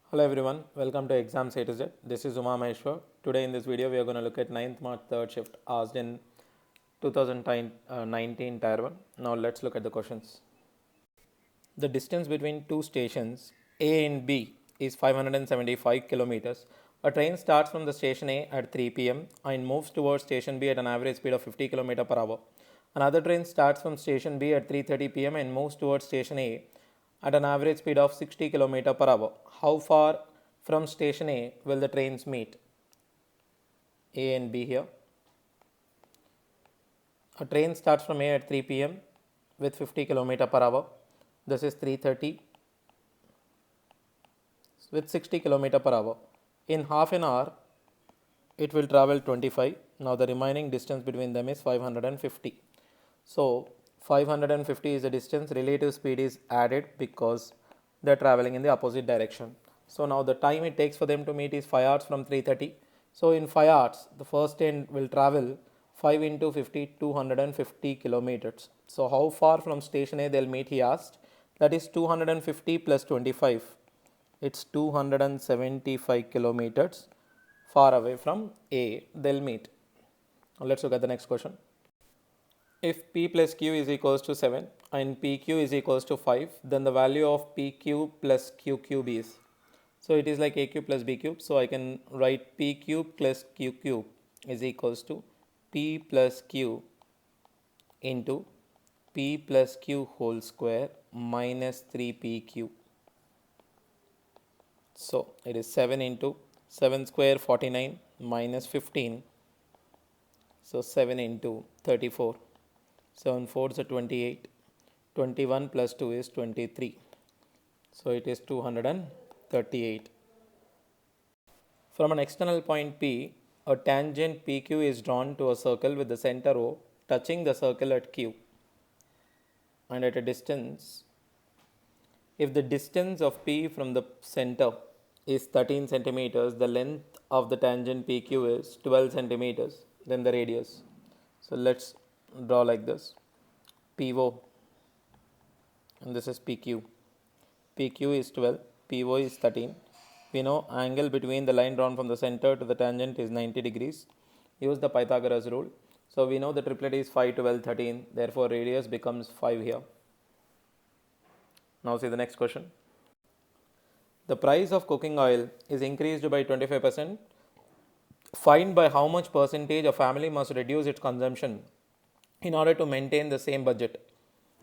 Hello everyone, welcome to Exams A to Z. This is Uma Maheshwar. Today in this video we are going to look at 9th March 3rd shift asked in 2019 Tier 1. Now let's look at the questions. The distance between two stations A and B is 575 kilometers. A train starts from the station A at 3 pm and moves towards station B at an average speed of 50 km per hour. Another train starts from station B at 3:30 pm and moves towards station A at an average speed of 60 km per hour. How far from station A will the trains meet? A and B here. A train starts from A at 3 pm with 50 km per hour. This is 3:30 with 60 km per hour. In half an hour, it will travel 25. Now the remaining distance between them is 550. So 550 is the distance. Relative speed is added because they are traveling in the opposite direction. So now the time it takes for them to meet is 5 hours from 3:30. So in 5 hours, the first train will travel 5 into 50, 250 kilometers. So how far from station A they'll meet, he asked. That is 250 plus 25. It's 275 kilometers far away from A they'll meet. Now let's look at the next question. If P plus Q is equals to 7 and PQ is equals to 5, then the value of PQ plus Q cube is. So it is like A cube plus B cube. So I can write P cube plus Q cube is equals to P plus Q into P plus Q whole square minus 3PQ. So it is 7 into 7 square 49 minus 15. So 7 into 34. 7 4s are 28. 21 plus 2 is 23. So it is 238. From an external point P, a tangent PQ is drawn to a circle with the center O touching the circle at Q and at a distance. If the distance of P from the center is 13 centimeters, the length of the tangent PQ is 12 centimeters, then the radius. So let's draw like this. PO and this is PQ. PQ is 12, PO is 13. We know angle between the line drawn from the center to the tangent is 90 degrees. Use the Pythagoras rule. So we know the triplet is 5, 12, 13. Therefore radius becomes 5 here. Now see the next question. The price of cooking oil is increased by 25%. Find by how much percentage a family must reduce its consumption in order to maintain the same budget.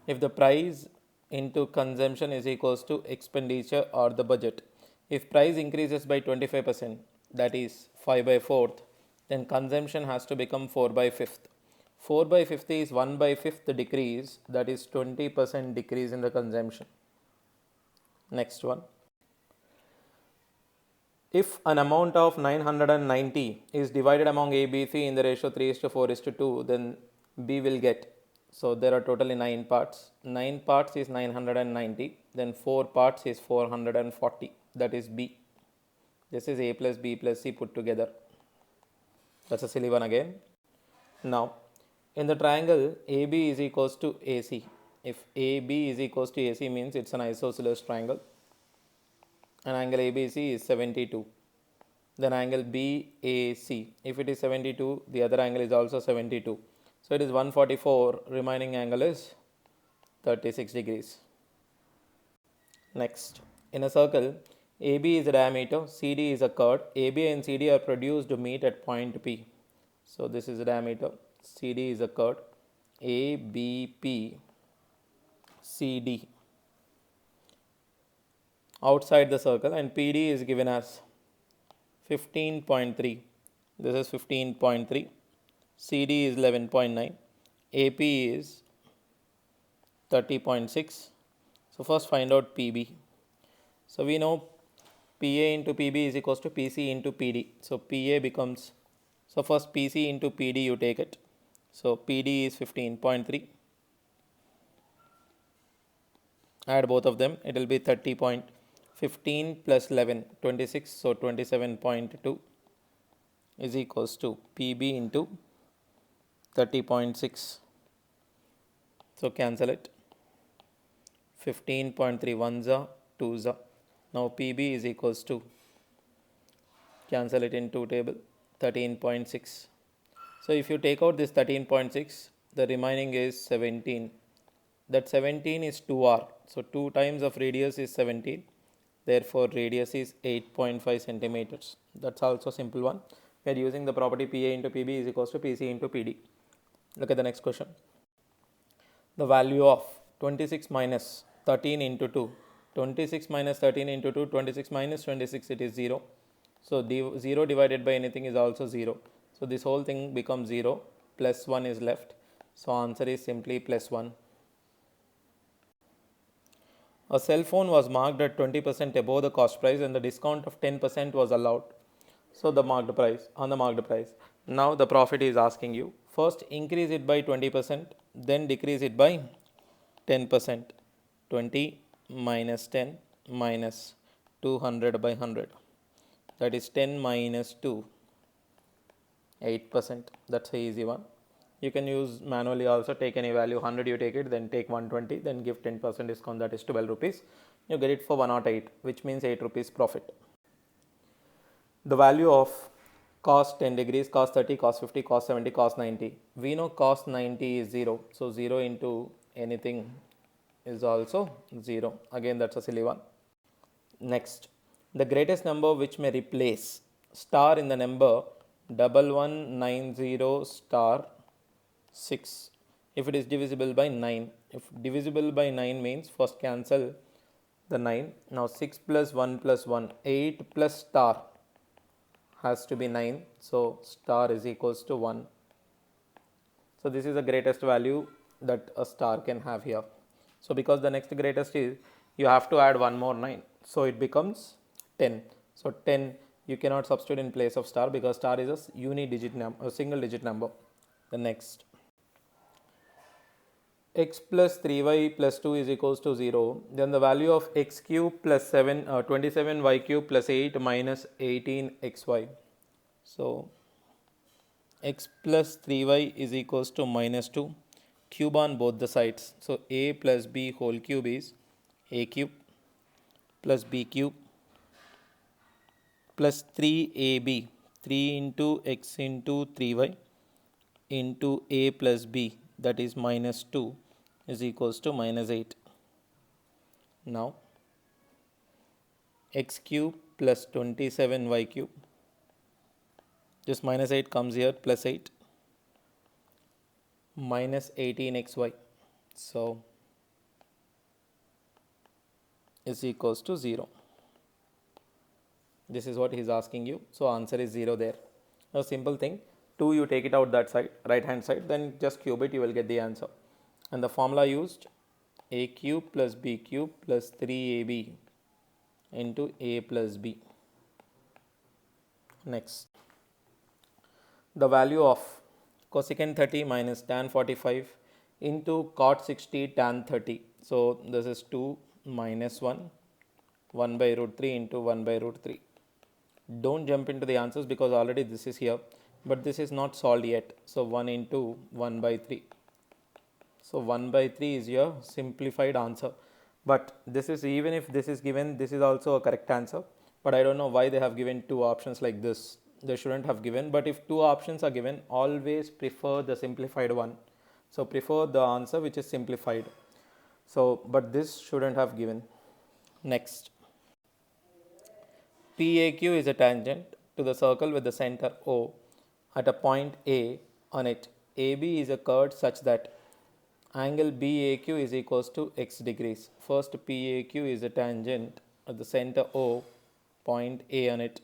If the price into consumption is equals to expenditure or the budget. If price increases by 25%, that is 5 by 4th, then consumption has to become 4 by 5th. 4 by 5th is 1 by 5th decrease, that is 20% decrease in the consumption. Next one. If an amount of 990 is divided among A, B, C in the ratio 3:4:2, then B will get. So there are totally 9 parts. 9 parts is 990. Then 4 parts is 440. That is B. This is A plus B plus C put together. That's a silly one again. Now, in the triangle AB is equals to AC. If AB is equals to AC means it's an isosceles triangle. And angle ABC is 72. Then angle BAC, if it is 72, the other angle is also 72. So it is 144, remaining angle is 36 degrees. Next, in a circle, AB is the diameter, CD is a chord. AB and CD are produced to meet at point P. So this is the diameter, CD is a chord. ABP, CD outside the circle, and PD is given as 15.3. This is 15.3. CD is 11.9. AP is 30.6. So first find out PB. So we know PA into PB is equals to PC into PD. So PA becomes, so first PC into PD you take it. So PD is 15.3. Add both of them, it will be 30.15 plus 11, 26. So 27.2 is equals to PB into 30.6. So cancel it. 15.3 1s are 2s are Now PB is equals to, cancel it in two table, 13.6. So if you take out this 13.6, the remaining is 17. That 17 is 2r. So 2 times of radius is 17. Therefore, radius is 8.5 centimeters. That's also simple one. We are using the property PA into PB is equals to PC into PD. Look at the next question. The value of 26 minus 13 into 2. 26 minus 13 into 2, 26 minus 26, it is 0. So 0 divided by anything is also 0. So this whole thing becomes 0, plus 1 is left. So answer is simply plus 1. A cell phone was marked at 20% above the cost price and the discount of 10% was allowed. So the marked price, on the marked price. Now the profit is asking you, first increase it by 20%, then decrease it by 10%. 20 minus 10 minus 200 by 100. That is 10 minus 2, 8%. That's an easy one. You can use manually also, take any value, 100 you take it, then take 120, then give 10% discount, that is 12 rupees. You get it for 108, which means 8 rupees profit. The value of cos 10 degrees, cos 30, cos 50, cos 70, cos 90. We know cos 90 is 0. So 0 into anything is also 0. Again, that's a silly one. Next, the greatest number which may replace star in the number 1190 star 6 if it is divisible by 9. If divisible by 9 means first cancel the 9. Now 6 plus 1 plus 1, 8 plus star has to be 9. So star is equals to 1. So this is the greatest value that a star can have here. So because the next greatest is, you have to add one more 9. So it becomes 10. So 10 you cannot substitute in place of star because star is a uni-digit number, a single digit number. The next, x plus 3y plus 2 is equals to 0. Then the value of x cube plus 27y cube plus 8 minus 18xy. So x plus 3y is equals to minus 2. Cube on both the sides. So a plus b whole cube is a cube plus b cube plus 3ab, 3 into x into 3y into a plus b, that is minus 2 is equals to minus 8. Now x cube plus 27y cube, this minus 8 comes here, plus 8 minus 18xy, so is equals to 0. This is what he is asking you. So answer is 0 there. A simple thing. 2 you take it out that side, right hand side, then just cube it, you will get the answer. And the formula used, a cube plus b cube plus 3ab into a plus b. Next, the value of cosecant 30 minus tan 45 into cot 60 tan 30. So this is 2 minus 1, 1 by root 3 into 1 by root 3. Don't jump into the answers because already this is here, but this is not solved yet. So 1 into 1 by 3. So 1 by 3 is your simplified answer. But this is, even if this is given, this is also a correct answer. But I don't know why they have given two options like this. They shouldn't have given. But if two options are given, always prefer the simplified one. So prefer the answer which is simplified. So, but this shouldn't have given. Next. PAQ is a tangent to the circle with the center O at a point A on it. AB is a curve such that angle BAQ is equals to x degrees. First, PAQ is a tangent at the center O, point A on it.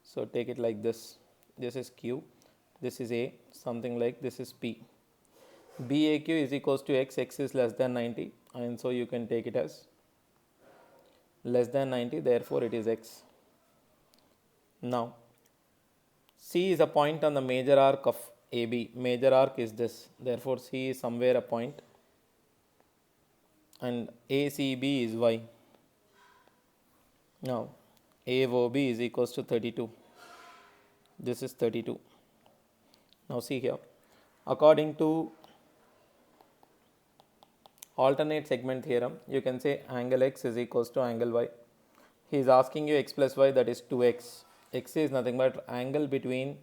So take it like this. This is Q, this is A, something like this is P. BAQ is equals to x, x is less than 90, and so you can take it as less than 90, therefore it is x. Now, C is a point on the major arc of AB. Major arc is this, therefore C is somewhere a point, and ACB is y. Now, AOB is equals to 32. This is 32. Now see here, according to alternate segment theorem, you can say angle x is equals to angle y. he is asking you x plus y, that is 2x. X is nothing but angle between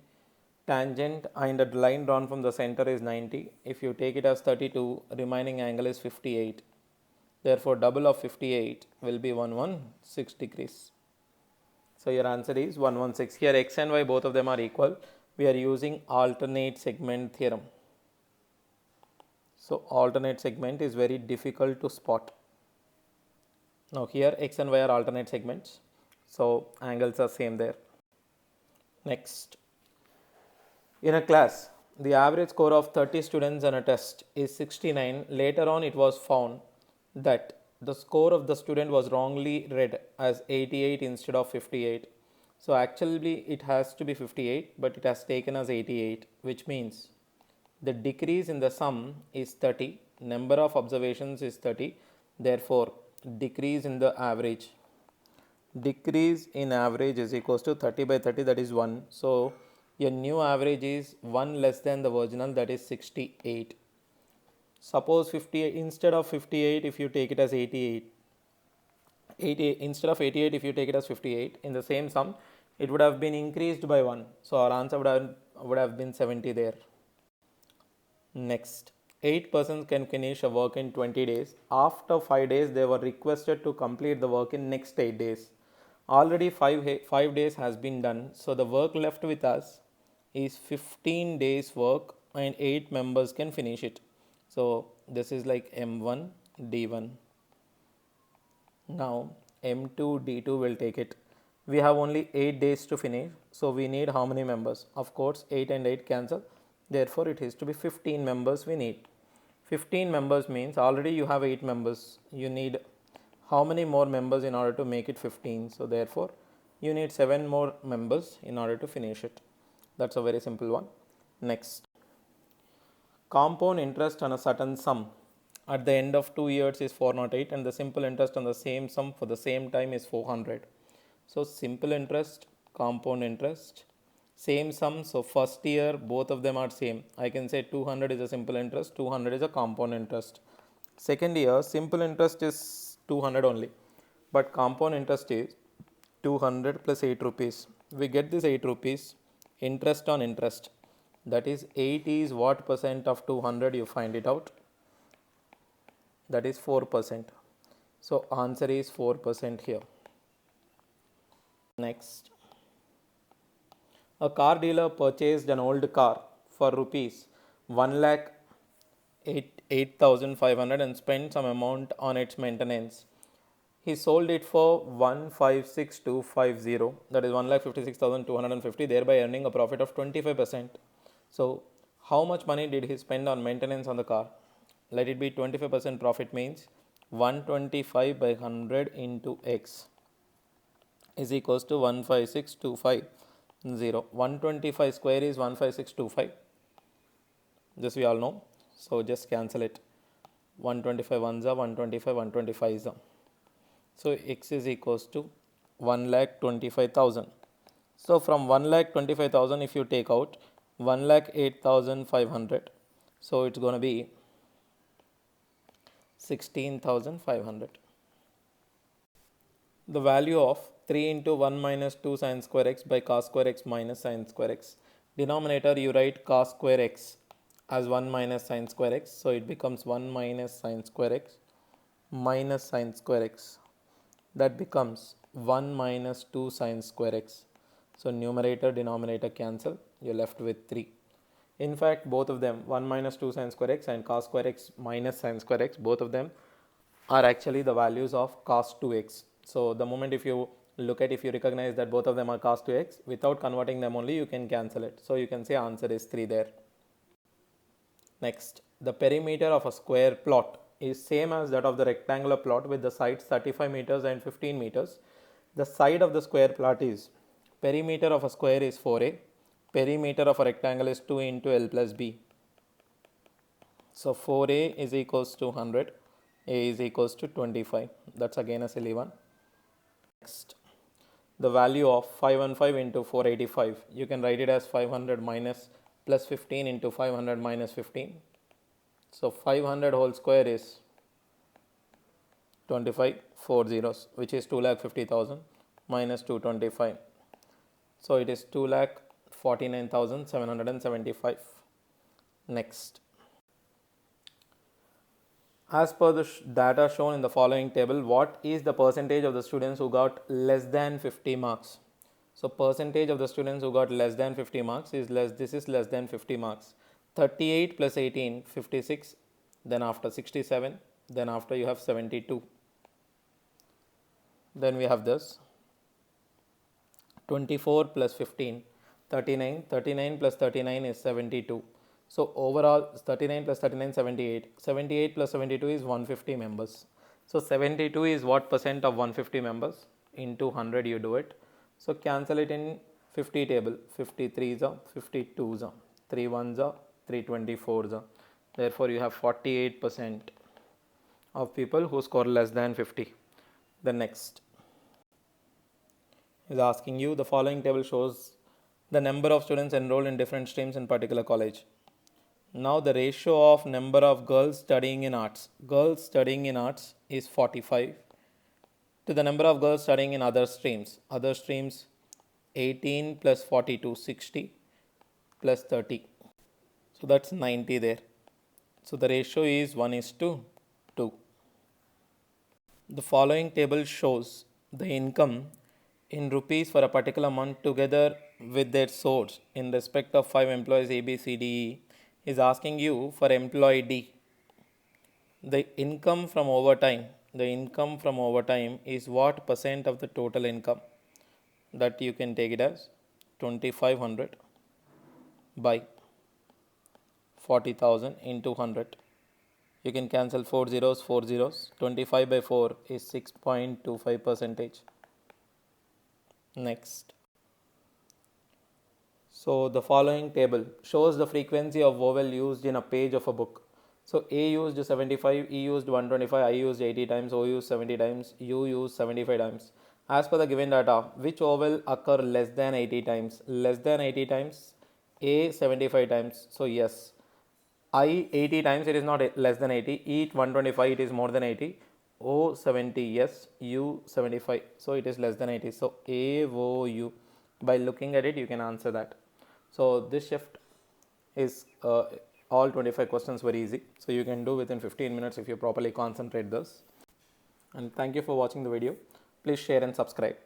tangent and the line drawn from the center is 90. If you take it as 32, remaining angle is 58. Therefore, double of 58 will be 116 degrees. So your answer is 116. Here x and y both of them are equal. We are using alternate segment theorem. So alternate segment is very difficult to spot. Now here x and y are alternate segments. So angles are same there. Next. In a class, the average score of 30 students on a test is 69. Later on, it was found that the score of the student was wrongly read as 88 instead of 58. So actually it has to be 58, but it has taken as 88, which means the decrease in the sum is 30, number of observations is 30, therefore decrease in the average. Decrease in average is equals to 30 by 30, that is 1. So your new average is 1 less than the original, that is 68. Suppose 58 instead of 58, if you take it as 88, instead of 88, if you take it as 58, in the same sum, it would have been increased by 1. So our answer would have been 70 there. Next, 8 persons can finish a work in 20 days. After 5 days, they were requested to complete the work in next 8 days. Already 5 days has been done. So the work left with us is 15 days work and 8 members can finish it. So this is like M1, D1. Now M2, D2 will take it. We have only 8 days to finish. So we need how many members? Of course 8 and 8 cancel. Therefore it is to be 15 members we need. 15 members means already you have 8 members. You need how many more members in order to make it 15? So therefore you need 7 more members in order to finish it. That's a very simple one. Next. Compound interest on a certain sum at the end of 2 years is 408 and the simple interest on the same sum for the same time is 400. So simple interest, compound interest, same sum. So first year both of them are same. I can say 200 is a simple interest, 200 is a compound interest. Second year simple interest is 200 only, but compound interest is 200 plus 8 rupees. We get this 8 rupees interest on interest. That is 8 is what percent of 200, you find it out. That is 4%. So answer is 4% here. Next. A car dealer purchased an old car for rupees 1,08,500 and spent some amount on its maintenance. He sold it for 156,250, that is 1,56,250, thereby earning a profit of 25%. So how much money did he spend on maintenance on the car? Let it be 25% profit means 125 by 100 into x is equals to 156,250. 125 square is 15625. This we all know. So just cancel it. 125 ones are 125, 125 is. So x is equals to 1,25,000. So from 1,25,000, if you take out 1,08,500, so it's going to be 16,500. The value of 3 into 1 minus 2 sin square x by cos square x minus sin square x. Denominator you write cos square x as 1 minus sin square x. So it becomes 1 minus sin square x minus sin square x. That becomes 1 minus 2 sin square x. So numerator denominator cancel. You're left with 3. In fact, both of them, 1 minus 2 sin square x and cos square x minus sin square x, both of them are actually the values of cos 2x. So the moment if you recognize that both of them are cos 2x, without converting them only you can cancel it. So you can say answer is 3 there. Next, the perimeter of a square plot is same as that of the rectangular plot with the sides 35 meters and 15 meters. The side of the square plot is, perimeter of a square is 4a, perimeter of a rectangle is 2 into L plus B. So 4a is equals to 100, a is equals to 25. That's again a silly one. Next, the value of 515 into 485. You can write it as 500 minus plus 15 into 500 minus 15. So 500 whole square is 25, 4 zeros, which is 2,50,000. minus 225. So it is 2,49,775. Next. As per the data shown in the following table, what is the percentage of the students who got less than 50 marks? So percentage of the students who got less than 50 marks is this is less than 50 marks. 38 plus 18, 56, then after 67, then after you have 72. Then we have this 24 plus 15, 39, 39 plus 39 is 72. So overall 39 plus 39, 78, 78 plus 72 is 150 members. So 72 is what percent of 150 members? Into 100 you do it. So cancel it in 50 table, 53s are, 52s are, 3 1s are, 324s are. Therefore you have 48% of people who score less than 50. The next is asking you, the following table shows the number of students enrolled in different streams in particular college. Now the ratio of number of girls studying in arts is 45 to the number of girls studying in other streams 18 plus 42, 60 plus 30. So that's 90 there. So the ratio is 1:2. The following table shows the income in rupees for a particular month together with their source in respect of 5 employees A, B, C, D, E is asking you for employee D. The income from overtime is what percent of the total income? That you can take it as 2500 by 40,000 into 100. You can cancel 4 zeros, 25 by 4 is 6.25 percentage. Next. So the following table shows the frequency of vowel used in a page of a book. So A used 75, E used 125, I used 80 times, O used 70 times, U used 75 times. As per the given data, which vowel occur less than 80 times? Less than 80 times, A 75 times. So yes, I 80 times, it is not less than 80, E 125, it is more than 80, O 70, yes, U 75, so it is less than 80. So A, O, U, by looking at it you can answer that. So this shift is all 25 questions were easy, so you can do within 15 minutes if you properly concentrate this. And thank you for watching the video. Please share and subscribe.